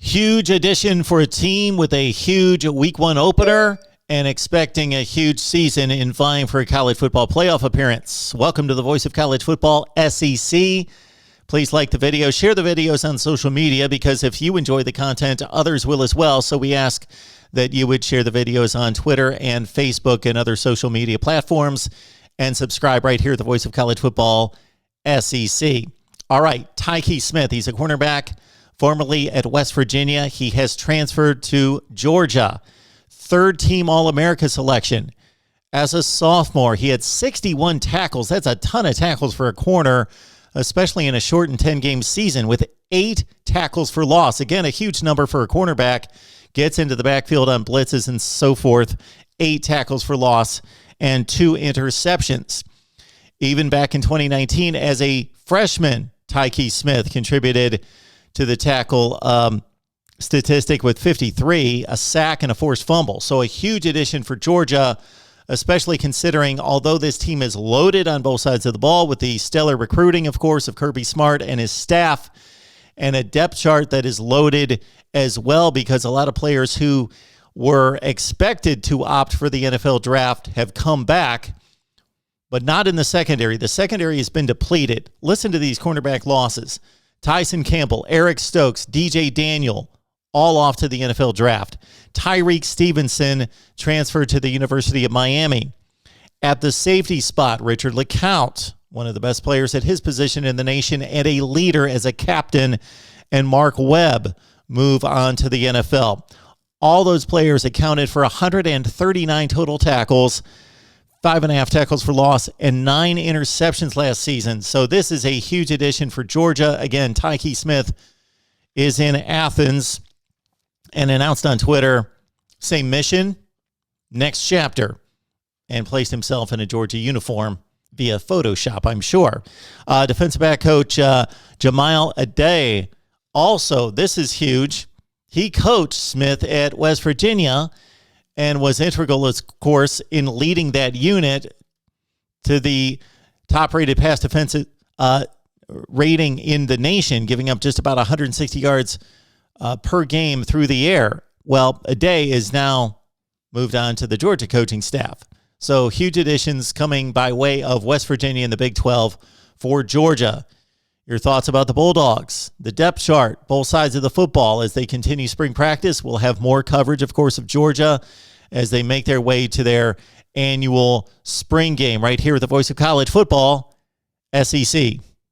Huge addition for a team with a huge week one opener and expecting a huge season in vying for a college football playoff appearance. Welcome to the Voice of College Football, SEC. Please like the video, share the videos on social media, because if you enjoy the content, others will as well. So we ask that you would share the videos on Twitter and Facebook and other social media platforms, and subscribe right here at the Voice of College Football, SEC. All right, Tykee Smith, he's a cornerback, formerly at West Virginia. He has transferred to Georgia. Third-team All-America selection. As a sophomore, he had 61 tackles. That's a ton of tackles for a corner, especially in a shortened 10-game season, with 8 tackles for loss. Again, a huge number for a cornerback. Gets into the backfield on blitzes and so forth. 8 tackles for loss and 2 interceptions. Even back in 2019, as a freshman, Tykee Smith contributed to the tackle statistic with 53, a sack, and a forced fumble. So a huge addition for Georgia, especially considering, although this team is loaded on both sides of the ball with the stellar recruiting, of course, of Kirby Smart and his staff, and a depth chart that is loaded as well, because a lot of players who were expected to opt for the NFL draft have come back, but not in the secondary. The secondary has been depleted. Listen to these cornerback losses. Tyson Campbell, Eric Stokes, DJ Daniel, all off to the NFL draft. Tyreek Stevenson transferred to the University of Miami. At the safety spot, Richard LeCounte, one of the best players at his position in the nation and a leader as a captain, and Mark Webb move on to the NFL. All those players accounted for 139 total tackles, 5.5 tackles for loss, and 9 interceptions last season. So this is a huge addition for Georgia. Again, Tykee Smith is in Athens and announced on Twitter, same mission, next chapter, and placed himself in a Georgia uniform via Photoshop, I'm sure. Defensive back coach Jamal Aday, also, this is huge. He coached Smith at West Virginia and was integral, of course, in leading that unit to the top-rated pass defensive rating in the nation, giving up just about 160 yards per game through the air. Well, Aday is now moved on to the Georgia coaching staff. So huge additions coming by way of West Virginia in the Big 12 for Georgia. Your thoughts about the Bulldogs, the depth chart, both sides of the football as they continue spring practice. We'll have more coverage, of course, of Georgia as they make their way to their annual spring game right here at the Voice of College Football, SEC.